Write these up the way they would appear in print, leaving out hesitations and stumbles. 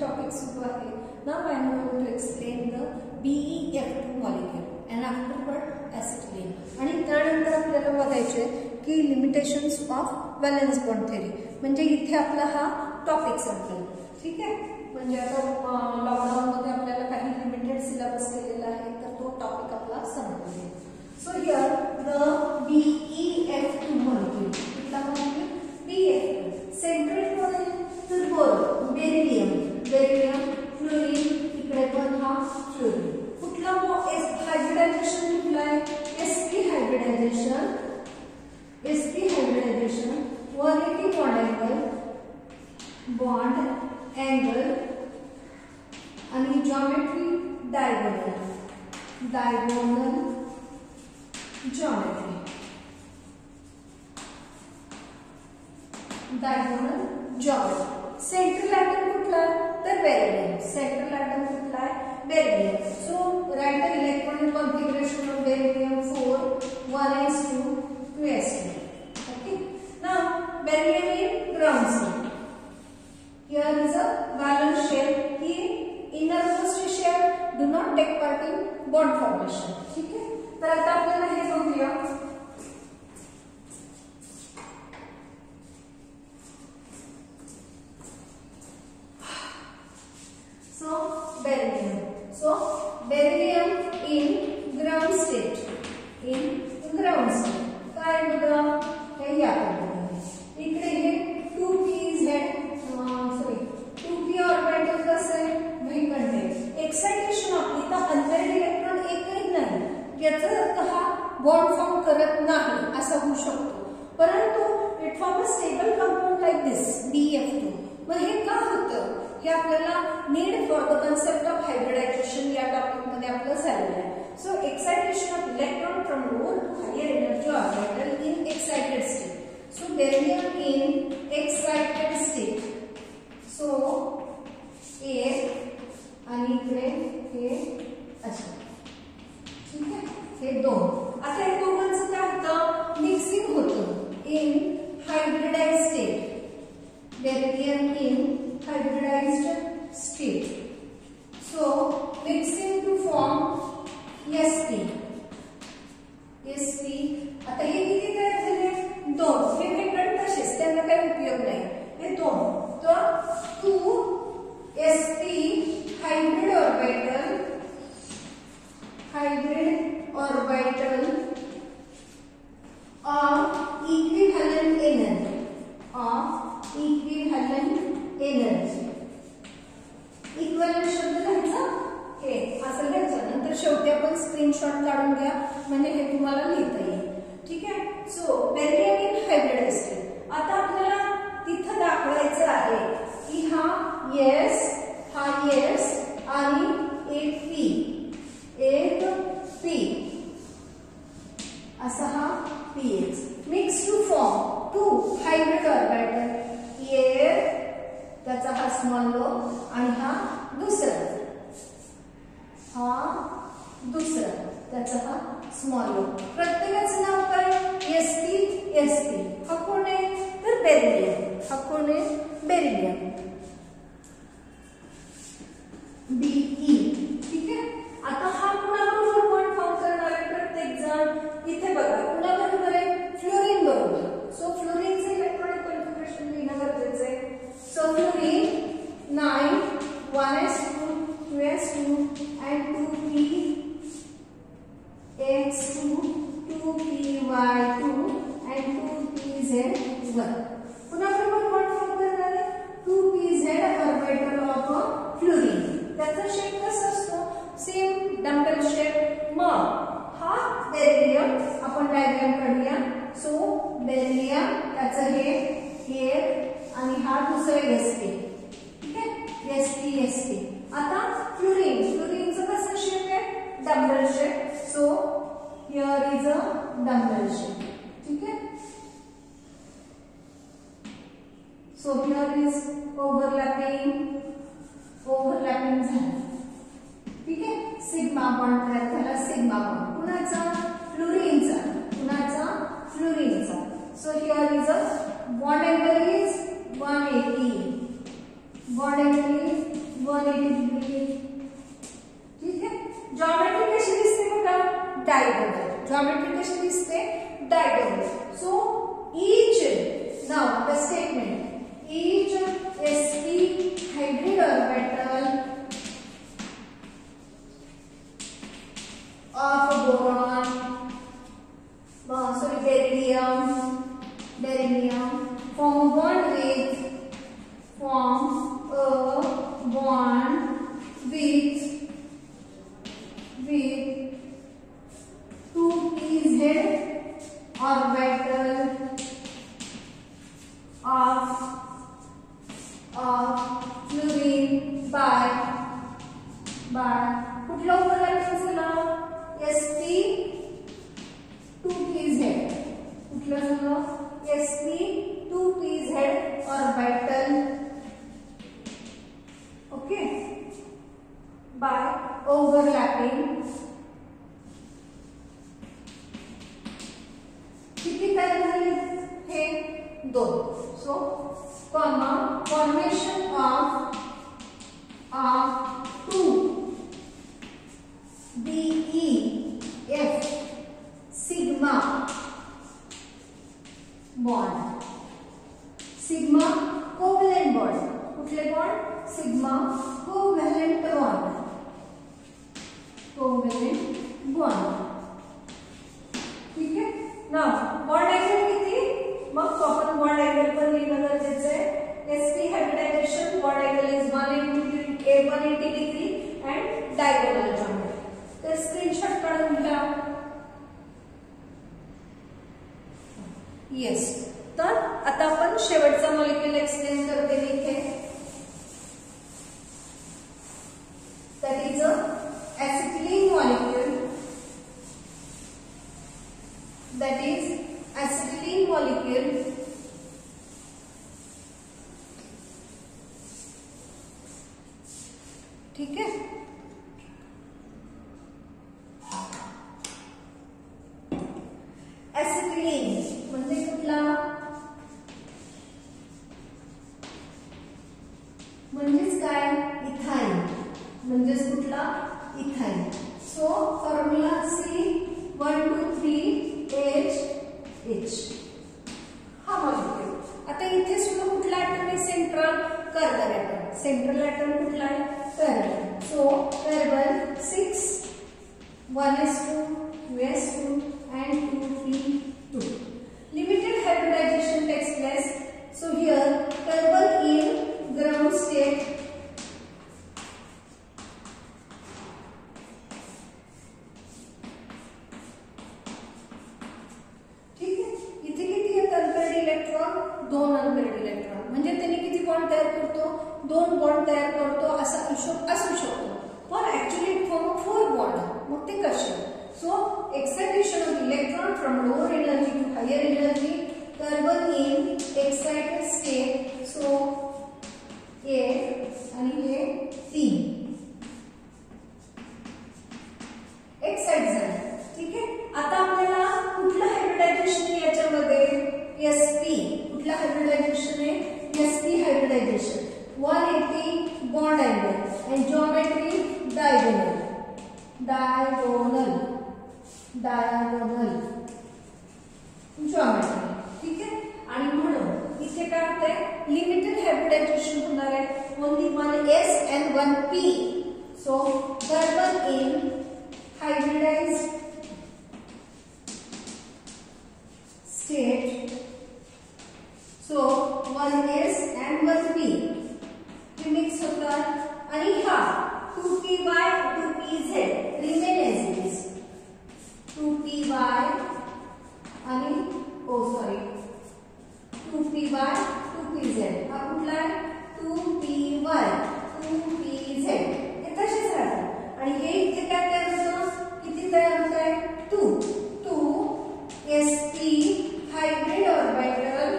Topic सुरू आहे. Now I am going to explain the BeF2 molecule and afterward acetylene. आणि त्यानंतर आपल्याला बघायचे की limitations of valence bond theory. म्हणजे इथे आपला हा टॉपिक संपेल. ठीक आहे. म्हणजे आता लॉकडाऊन मध्ये आपल्याला काही लिमिटेड सिलेबस केलेला आहे तर तो टॉपिक आपला संपला. So here the BeF2 molecule. कुठला molecule? BeF2. सेंट्रल कोण आहे? तर बोरॉन, बेरिलियम, फ्लोरीन, इकडे पण हा फ्लोरीन. कुठला हायब्रिडायझेशन कुठला आहे? sp hybridisation. वर आहे की बॉन्ड अँगल आणि geometry diagonal geometry. Central atom कुठला आहे? तर बेरिलियम. सेंट्रल एटम कुठला आहे? Beryllium. So right the electronic configuration of beryllium 4 1s2 2s2. Okay. Now beryllium in ground state. Here is a valence shell. Innermost shell do not take part in bond formation. ठीक है. तर आता आपल्याला हे बघूया. Beryllium in ground state. काय बघा हे या इकडे हे 2p ऑर्बिटल कसं आहे? व्हेकंट आहे. एक्साइटेशन आपली तर अंतरिम इलेक्ट्रॉन एकही नाही, याचा अर्थ हा बॉन्ड फॉर्म करत नाही असं होऊ शकतो. परंतु it form a stable compound like this BeF2. मग हे का होतं हे आपल्याला need for the concept of hybridisation या टॉपिक मध्ये आपलं झालेलं आहे. So excitation of electron from lower to higher energy orbital in excited state. So beryllium in excited state. So a आणि इकडे हे असं. ठीक आहे. हे दोन. आता हे दोघांचं काय होतं? मिक्सिंग होतं in hybridised state. Beryllium in hybridized state. So mixing to form sp. आता हे किती तयार झाले? दोन. हे वेगळं तसेच त्यांना काही उपयोग नाही. हे दोन. तर 2sp hybrid orbital of equivalent energy. Equivalent शब्द लिहायचा हे असं लिहायचं. नंतर शेवटी आपण स्क्रीनशॉट काढून घ्या म्हणजे हे तुम्हाला लिहिता येईल. ठीक आहे. So beryllium in hybridised state. आता आपल्याला तिथं दाखवायचं आहे की हा S आणि एक P असा हा PX mix to form 2 hybrid orbital. त्याचा हा स्मॉल लोब आणि हा दुसरा त्याचा हा स्मॉल लोब. प्रत्येकाचं नाव काय? sp. हा कोण आहे? तर बेरिलियम. Be. ठीक आहे. आता हा कुणाबरोबर बॉन्ड फॉर्म करणार आहे? प्रत्येक जण इथे बघा कुणाबरोबर आहे? फ्लोरीन बरोबर. सो फ्लोरीनचे इलेक्ट्रॉनिक कॉन्फिगरेशन लिहिणं गरजेचं आहे. So fluorine 9 1s2 2s2 and 2px2 2py2 and 2pz1. पुन्हा बरोबर बॉन्ड फॉर्म करणार आहे 2pz ऑर्बिटल ऑफ फ्लोरीन. त्याचा शेप कसा असतो? Same dumbbell shape. मग हा बेरिलियम आपण डायग्राम काढूया. सो बेरिलियम त्याचं हे आणि हा दुसरा sp. ठीक आहे. sp. आता फ्लोरीनचं कसं शेप आहे? Dumbbell shape. So here is a dumbbell shape. ठीक आहे. सो हियर इज ओव्हरलॅपिंग झालं. ठीक आहे. सिग्मा बॉन्ड तयार झाला. सिग्मा बॉन्ड कुणाचा? फ्लोरीनचा. So here is a bond angle is 180. Bond angle is geometry कशी दिसते diagonal. So each now the statement each sp hybrid orbital of boron beryllium form a bond with 2pz orbital of fluorine by कुठला overlapping झाला sp 2pz कुठला झाला sp 2pz orbital okay by overlapping किती तयार झाले हे 2. So comma formation of 2 BeF sigma bond sigma covalent bond कुठले bond sigma covalent bond ठीक है ना. बॉन्ड अँगल किती मग तो आपण बॉन्ड अँगल पण लिहिणं गरजेचं आहे. sp hybridization bond angle is 180 degree and diagonal geometry. तर स्क्रीनशॉट काढून घ्या. येस. तर आता आपण शेवटचा मॉलिक्यूल एक्सप्लेन करते इथे. that is a acetylene molecule. That is acetylene molecule ठीक है. acetylene म्हणजे कुठला म्हणजेच काय इथाइन म्हणजेच कुठला इथाइन. सो फॉर्म्युला C123H हा मॉलिक्यूल. आता इथे सुद्धा कुठला ऍटम आहे central carbon atom. Central atom कुठला आहे carbon. So carbon 6 1s2 2s2 and 2p2. Limited hybridization takes place. So here carbon in ground state दोन अनपेअर्ड इलेक्ट्रॉन म्हणजे त्यांनी किती बॉन्ड तयार करतो 2 बॉन्ड तयार करतो असा हिशोब असू शकतो. पण ऍक्च्युअली इट फॉर्म 4 बॉन्ड. मग ते कसे. So excitation of electron from lower energy to higher energy carbon in excited state. So a आणि हे 3 एक्साइट झाले. ठीक आहे. आता आपल्याला कुठलं हायब्रिडायझेशन याच्यामध्ये sp कुठला हायब्रिडायझेशन आहे sp hybridisation 180 bond angle and geometry diagonal geometry ठीक आहे. आणि म्हणून इथे काय होतंय लिमिटेड हायब्रिडायझेशन होणार आहे. Only 1s and 1p. So carbon in hybridized state. So 1s and 1p mix होतात आणि हा 2py 2pz remain as it is. 2py आणि 2py 2pz हा कुठला आहे 2py 2pz हे तसेच राहतात. आणि हे इथे काय तयार होतं किती तयार होत आहे 2 sp hybrid orbital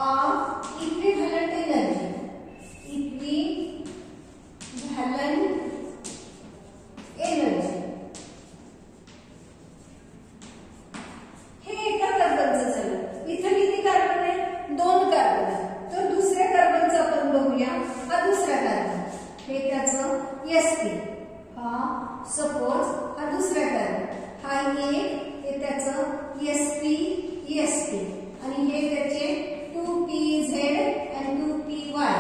of equivalent energy. हे एका कार्बनचं झालं. इथे किती कार्बन आहे 2 आणि एक हे त्याचं SP SP आणि हे त्याचे 2PZ आणि 2PY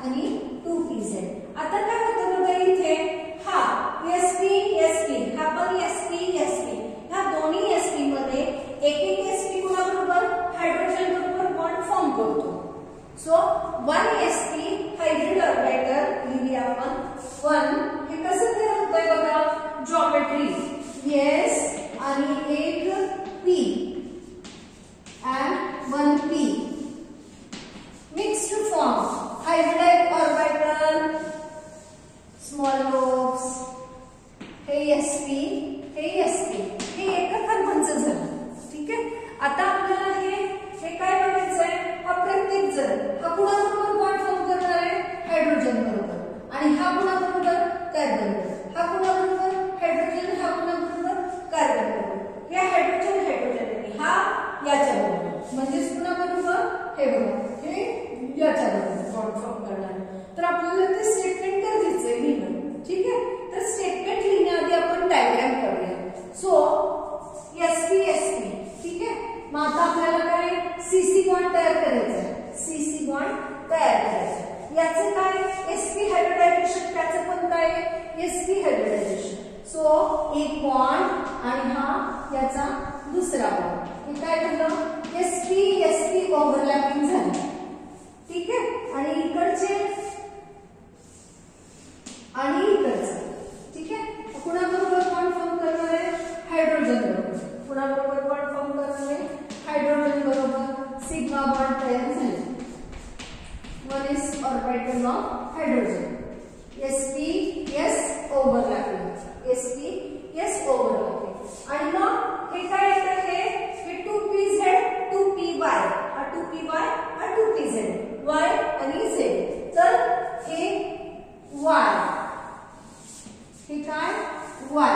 आणि 2PZ. आता काय होतं बघा इथे हा SP हा पण SP ह्या दोन्ही SP मध्ये एक SP कोणाबरोबर हायड्रोजन बरोबर बॉन्ड फॉर्म करतो. सो 1 SP हायब्रिड ऑर्बिटल लिहूया आपण 1. हे कसं तयार होतंय बघा जॉमेट्री S आणि एक P and 1P mixed form hybrid orbital small lobes हे SP हे एका कार्बनचं झालं. ठीक आहे. आता आपल्याला हे काय बघायचंय हा प्रत्येक जण हा कुणाबरोबर बॉन्ड फॉर्म करणार आहे हायड्रोजन बरोबर आणि हा कुणाबरोबर कार्बन बरोबर हा कुणाबरोबर हायड्रोजन हा कुणाबरोबर कार्बन बरोबर हे हायड्रोजन आणि हा याच्याबरोबर म्हणजेच कुणाबरोबर हे बरोबर हे याच्याबरोबर बॉन्ड फॉर्म करणार. तर आपल्याला ते स्टेटमेंट गरजेचं आहे लिहिणं. ठीक आहे. तर स्टेटमेंट लिहिण्याआधी आपण डायग्राम करूया. सो SP ठीक आहे. मग आता आपल्याला काय CC बॉन्ड तयार करायचं आहे. CC बॉन्ड तयार करायचं याचं काय SP हायब्रिडायझेशन त्याचं पण काय SP हायब्रिडायझेशन. सो एक बॉन्ड आणि हा याचा दुसरा बॉन्ड हे काय झालं SP ओव्हरलॅपिंग झालं. ठीक आहे. आणि इकडचे आणि इकडचं. ठीक आहे. कुणाबरोबर बॉन्ड फॉर्म करणार आहे हायड्रोजन बरोबर. कुणाबरोबर बॉन्ड फॉर्म करणार आहे हायड्रोजन बरोबर सिग्मा बॉन्ड तयार झाले. 1s orbital of hydrogen SP overlapping आणि मग हे काय येतं हे 2PZ 2PY हा 2PY हा 2PZ Y आणि Z. तर हे Y हे काय Y.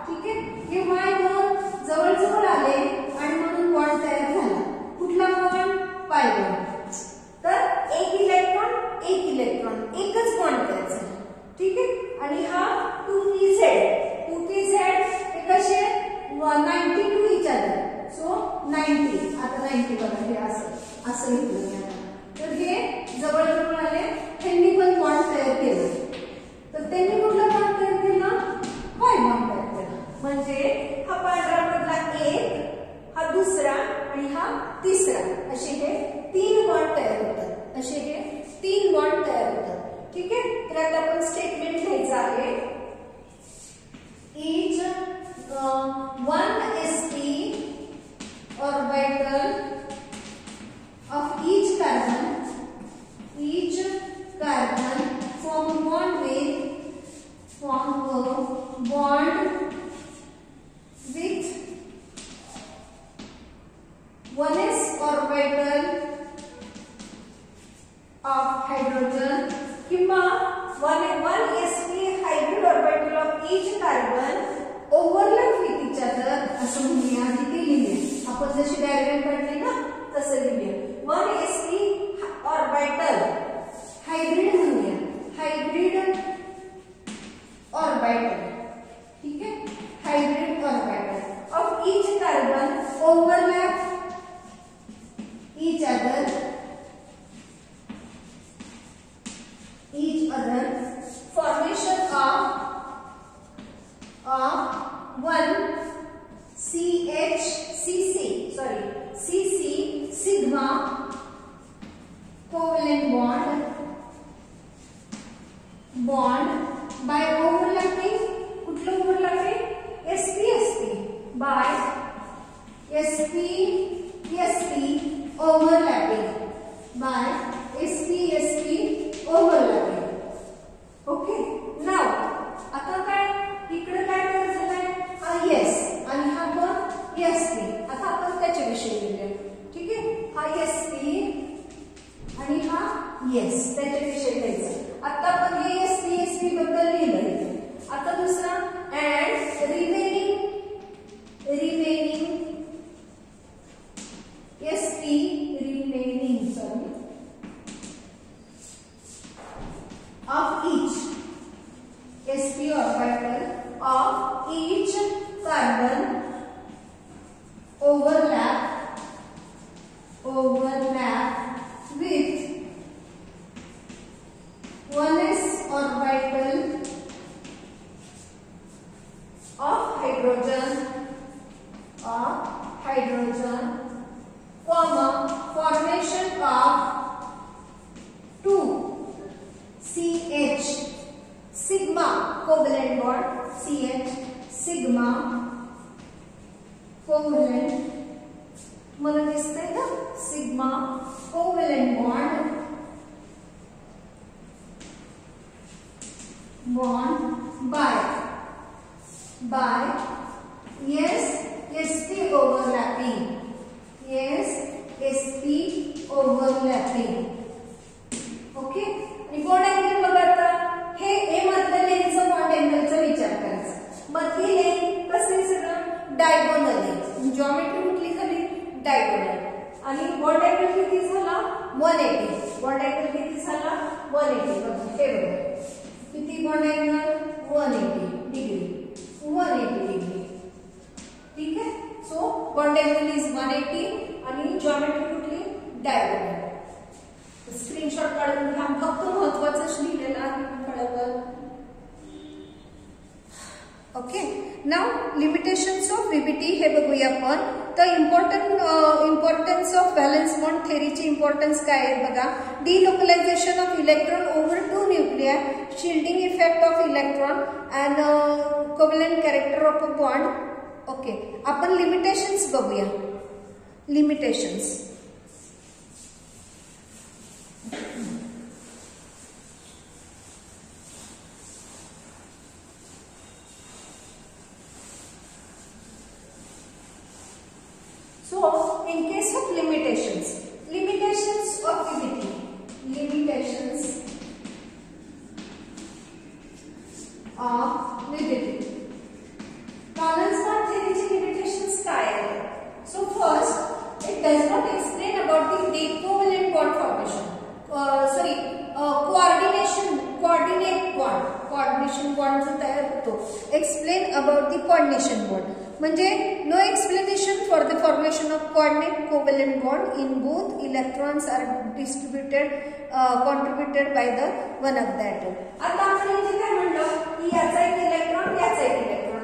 ठीक आहे. हे Y दोन जवळ जवळ आले आणि म्हणून बॉन्ड तयार झाला. कुठला बॉन्ड पाय बॉन्ड. तर एक इलेक्ट्रॉन एकच बॉन्ड तयार झाला. ठीक आहे. आणि हा 2PZ हे कसे 90 टू इच अदर. सो 90 आता 90 बघा हे असं घेतलं. तर हे जवळ जवळ आले त्यांनी पण बॉन्ड तयार केलं. तर त्यांनी कुठला बॉन्ड तयार केला वाय बॉन्ड तयार केला. म्हणजे हा पांढरा मधला एक हा दुसरा आणि हा तिसरा असे हे 3 बॉन्ड तयार होतात. ठीक आहे. तर आता आपण स्टेटमेंट लिहायचं आहे. each 1 sp orbital of each carbon form a bond with 1s orbital of hydrogen किंवा 1sp hybrid orbital of each carbon overlap with each other असं म्हणूया. इथे लिहिलं आपण जशी डायग्राम काढली ना तसं लिहिलं. 1sp orbital हायब्रिड म्हणूया. Hybrid orbital. ठीक आहे. Hybrid orbital of each carbon overlap each other formation of 1 CC sigma covalent bond by overlapping कुठलं overlapping SP by SP overlapping by SP overlapping. Okay. नाव आता काय इकडे काय झालंय हा S आणि हा पण SP. आता आपण त्याच्याविषयी बोलूया. ठीक आहे. हा SP आणि हा S त्याच्याविषयी लिहायचं. आता आपण हे SP बद्दल लिहिलं. आता दुसरा and remaining of each SP orbital of each of hydrogen, comma, formation of 2 CH, sigma covalent bond, CH, sigma covalent, मला दिसतंय ना, sigma covalent bond by sp overlapping, sp overlapping. Okay, bond angle बघा आता, हे ए मधल्या लेनचा bond अँगलचा विचार करायचा. मधली लेन कसं आहे, सगळं डायगोनल आहे. जॉमेट्री कुठली झाली, डायगोनल. आणि बॉन्ड अँगल किती झाला, 180. बॉन्ड अँगल किती झाला, 180. बघा हे बघा किती बॉन्ड अँगल, 180 डिग्री, 180 डिग्री. ठीक आहे. सो बॉन्ड अँगल इज 180 आणि जॉमेट्री कुठली, डायगोनल. स्क्रीनशॉट काढून घ्या, फक्त महत्त्वाचं लिहिलेलं आहे फळ्यावर. Okay, now limitations of VBT हे बघूया आपण. तर इम्पॉर्टन्स ऑफ व्हॅलेन्स बॉन्ड थेरीची इम्पॉर्टन्स काय आहे बघा. Delocalisation of electron over 2 nuclear, shielding effect of electron and covalent character of a bond. Okay, आपण लिमिटेशन्स बघूया. Limitations So, in case of limitations of VBT, limitations of VBT. Valence bond theory limitations काय आहे? So first, it does not explain about the dicovalent bond formation. coordination bond जो तयार होतो. Explain about the coordination bond. म्हणजे no explanation for the formation of coordinate covalent bond in both electrons are contributed by the one of the atom. आता आपण इथे काय म्हणलं की याचा एक इलेक्ट्रॉन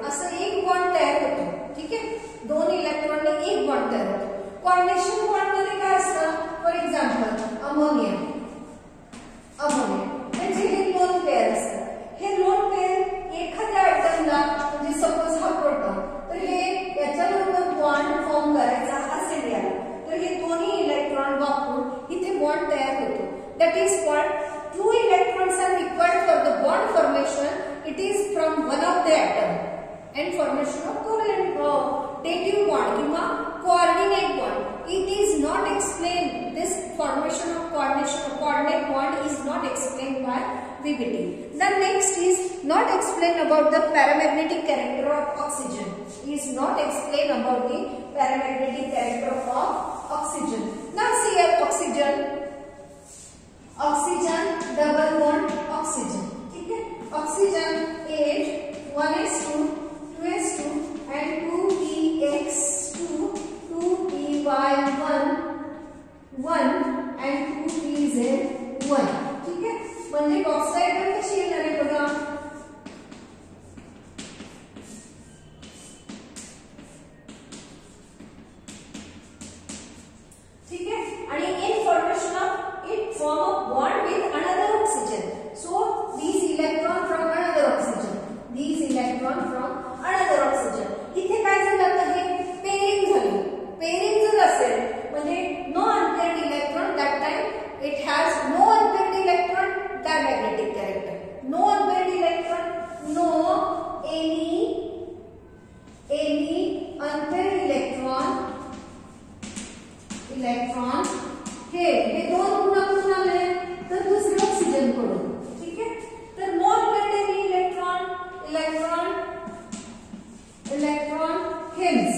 असं एक बॉन्ड तयार होतो. ठीक आहे, दोन इलेक्ट्रॉनने एक बॉन्ड तयार होतो. कोऑर्डिनेशन बॉन्ड मध्ये काय असतं, फॉर एक्झाम्पल अमोनिया म्हणजे हे लोन पेअर असतं. हे लोन पेअर एखाद्या ॲटमला, म्हणजे सपोज हा प्रोटॉन, तर हे याच्याबरोबर बॉन्ड फॉर्म करायचा असेल याला, तर हे दोन्ही इलेक्ट्रॉन वापरून इथे बॉन्ड तयार होतो. That is called 2 electrons are required for the bond formation. It is from one of the atom and formation of covalent dative bond किंवा coordinate bond. It is not explained. This formation of coordinate bond is not explained by VBT. The next is not explained about the paramagnetic character of oxygen. Is not explained about the paramagnetic character of oxygen. Now see here oxygen, double bond oxygen. ठीक है, oxygen is 1s2, 2s2 and 2px2, 2py1, 1 and 2pz1. ठीक है, म्हणजे oxide पण कशी येणार आहे बघा. ठीक है, आणि in formation of it form a bond with another oxygen. So these electron from another oxygen, इथे काय झालं, आता हे पेअरिंग झाली. पेअरिंग जर असेल म्हणजे no unpaired electron, that time it has no unpaired electron, diamagnetic character. No unpaired electron, no any unpaired electron हे दोन कुणाकडून आले, तर दुसरे ऑक्सिजन कडून. ठीक आहे, तर no unpaired any electron hence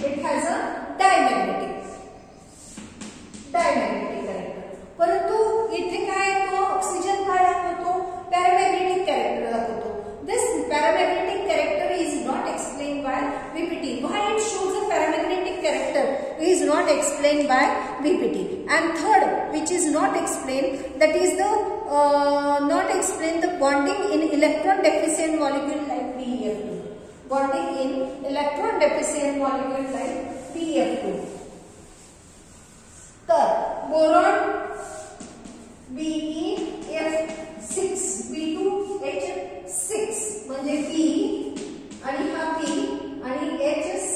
it has a diamagnetic character. परंतु इथे काय येतो, ऑक्सिजन काय दाखवतो, पॅरामॅग्नेटिक कॅरेक्टर दाखवतो. This paramagnetic character is not explained by VBT. Why it shows a paramagnetic character is not explained by VBT. And third, which is not explained, that is the not explained the bonding in electron deficient molecule like PeF2. bonding in electron deficient molecule like BF2. तर boron BeF6 B2H6 म्हणजे B आणि हा B आणि H6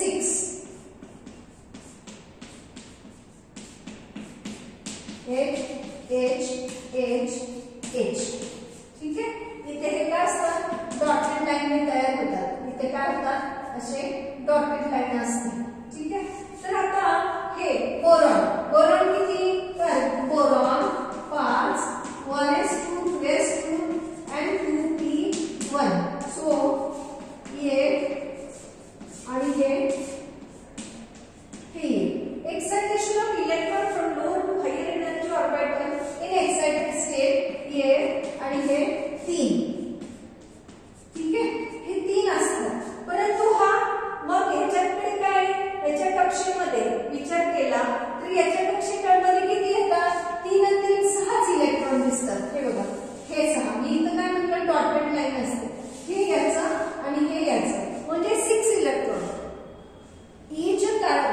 H ठीक आहे. इथे हे काय असतात डॉटेड लाईन तयार होतात. इथे काय होतात असे डॉटेड लाईन असतात. ठीक आहे. तर आता हे बोरॉन किती तर boron 5 1s2 2s2 and 2p1 so ये आणि हे excitation of electron from lower to higher energy orbital in excited state ये आणि हे 3 ठीक आहे. हे 3 असतात. परंतु हा मग ह्याच्याकडे काय याच्या कक्षेमध्ये विचार केला तर याच्या कक्षेमध्ये किती येतात 3 आणि 3 6 इलेक्ट्रॉन दिसतात. हे बघा हे 6 मी इथं काय म्हटलं डॉटेड लाईन असते. हे याचं आणि हे याचं म्हणजे 6 electron. each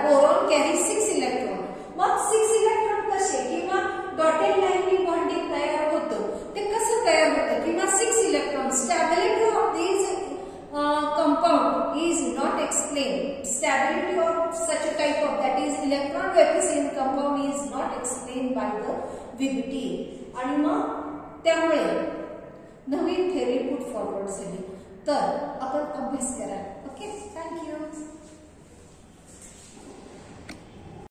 boron carries 6 electron. मग 6 इलेक्ट्रॉन कसे किंवा डॉटेड लाईननी बॉन्डिंग तयार होतं ते कसं तयार होतं किंवा 6 electron stability of these compound is not explained. Stability of such a type of that is electron deficient compound is not explained by the Wigty. आणि मग त्यामुळे नवीन थेअरी पुट फॉरवर्ड झाली. तर आपण अभ्यास